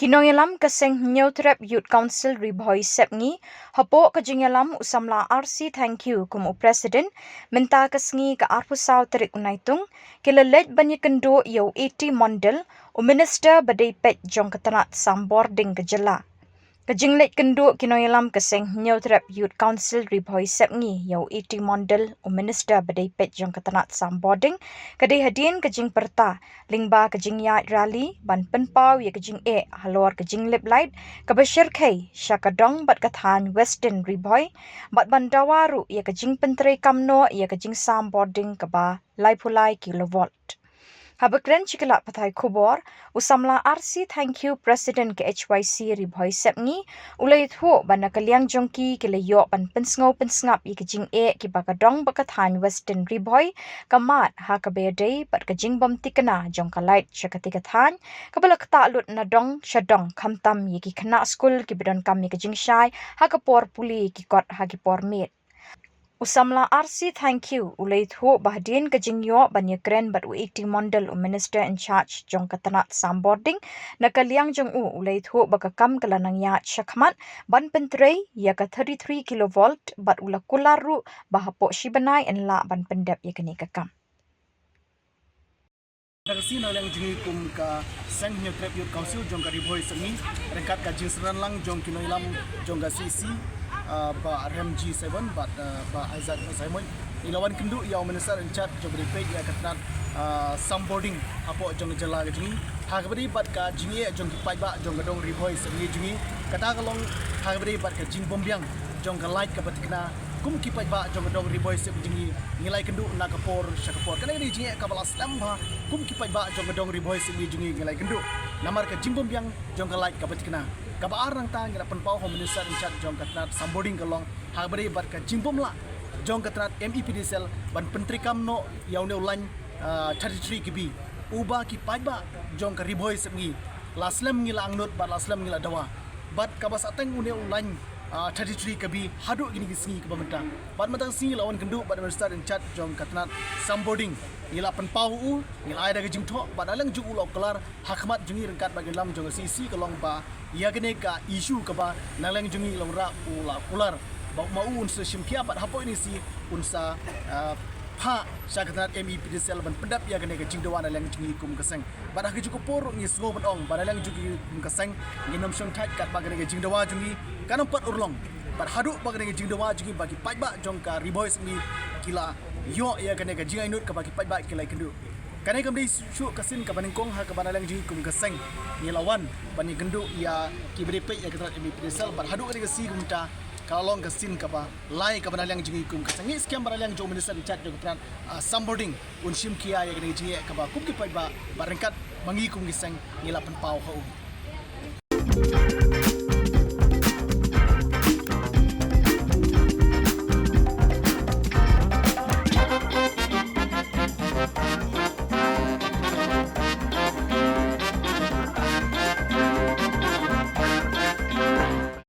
Kinoyalam kaseng Nyotrep Youth Council Bhoi Sepngi hapo ka Jingyalam usamla RC thank you kumu President minta kasngi ka arpusau terik unaitung kilalet banyakendo yo 80 Mondal u Minister badai pet jong katanat sam Bording Khuborjylla. Kajinglet kenduk kinoyalam kaseng Nyotrep Youth Council Bhoi Sepngi yo 80 Mondal u Minister badai pet jong katanat sam Bording kadai hadin kajing perta lingba kajing yat rally ban penpau ya kajing halor kajing lip light kabashir kai syakadong bat kathan Western Bhoi bat bandawaru ya kajing pentre kamno ya kajing sam Bording kaba laipulai kilovolt. Habakren chikala pathai Khubor usamla RC thank you President ke HYC Bhoi Sepngi ulai thu bana kalyang jongki ke leyo ban pensngap ikajing ki bakadong bakathan Western Bhoi kamat ha kabedai bat kajing bom Tikna jong kalait syakati kathan kabalak talut na dong syadong kamtam yiki kena school ki bidon kami kajing syai ha kapor puli ki kot ha ki por mit. Usamla RC thank you ulai thu bahdin ka Jingïoh banyakren bat u80 Mondal u Minister in charge jong katanat sam Bording na kalyang jong ulai thu bakakam kalanang ya syakmat ban pentrei ya ka 33 kilovolt bat ula kularu bahapo shibanai en la ban pendap ya kini kakam. Kasi na lang Jingkhang ka sang Nyotrep Youth Council jong ka Bhoi Sepngi rengkat ka jingseran lang jong kinoilam jong ka CC ba RMG7 ba Aizat Simon ilawan kendu ya Minister in charge jong repay ya katnat sam Bording apo jong jala jingi hagbari bat ka jingi jong pai ba jong dong Bhoi Sepngi jingi kata kalong hagbari bat ka jing bombyang jong ka light ka batikna kum ki pai ba jong dong Bhoi Sepngi nilai kendu na kapor syakapor kana ni jingi ka balas lamba kum ki pai ba jong dong Bhoi Sepngi jingi nilai kendu namar ka jing bombyang jong ka light ka batikna kabaar nang tang ngila penpau Home Minister in charge jong katnat sam Bording kalong hagbari bat ka jingbom la jong katnat MEPDSL ban pentri kamno yaune ulan 33 kibi uba ki paiba jong ka Bhoi Sepngi laslam ngila angnut bat laslam ngila dawa bat kabas ateng une ulan 33 kabi hadu gini gisngi ke pemerintah bat matang singi lawan kendu bat Minister in charge jong katnat sam Bording ngila penpau ngila ada ke jingtho bat alang ju ulo kelar hakmat jungi rengkat bagi lam jong CC kalong ba ia kene ka isu ka ba nalang jungi longra ula ular ba mau unsa simkia pat hapo ini si unsa pha syakatnat MEPDSL ban pendap ia kene ka jingdawa nalang jungi kum kaseng ba dah cukup por ngi sngo ban ong ba nalang jungi kum kaseng ngi nom song thai kat ba kene ka jingdawa jungi kanam pat urlong ba hadu ba kene ka jingdawa jungi bagi pai ba jong ka Bhoi Sepngi kila yo ia kene ka jingainut ka bagi pai ba kila kendu kanai kamdi syuk kasin ka baningkong ha ka banalang jingi kum kaseng nilawan bani gendu ya kibre pe ya katrat MEPDSL bar hadu ka si kumta kalong kasin ka ba lai ka banalang jingi kum kaseng ni skam banalang jo Minister chat jo katrat sam Bording unsim kia ya jingi ka ba kum ki pai ba barengkat mangi kum giseng nila penpau ha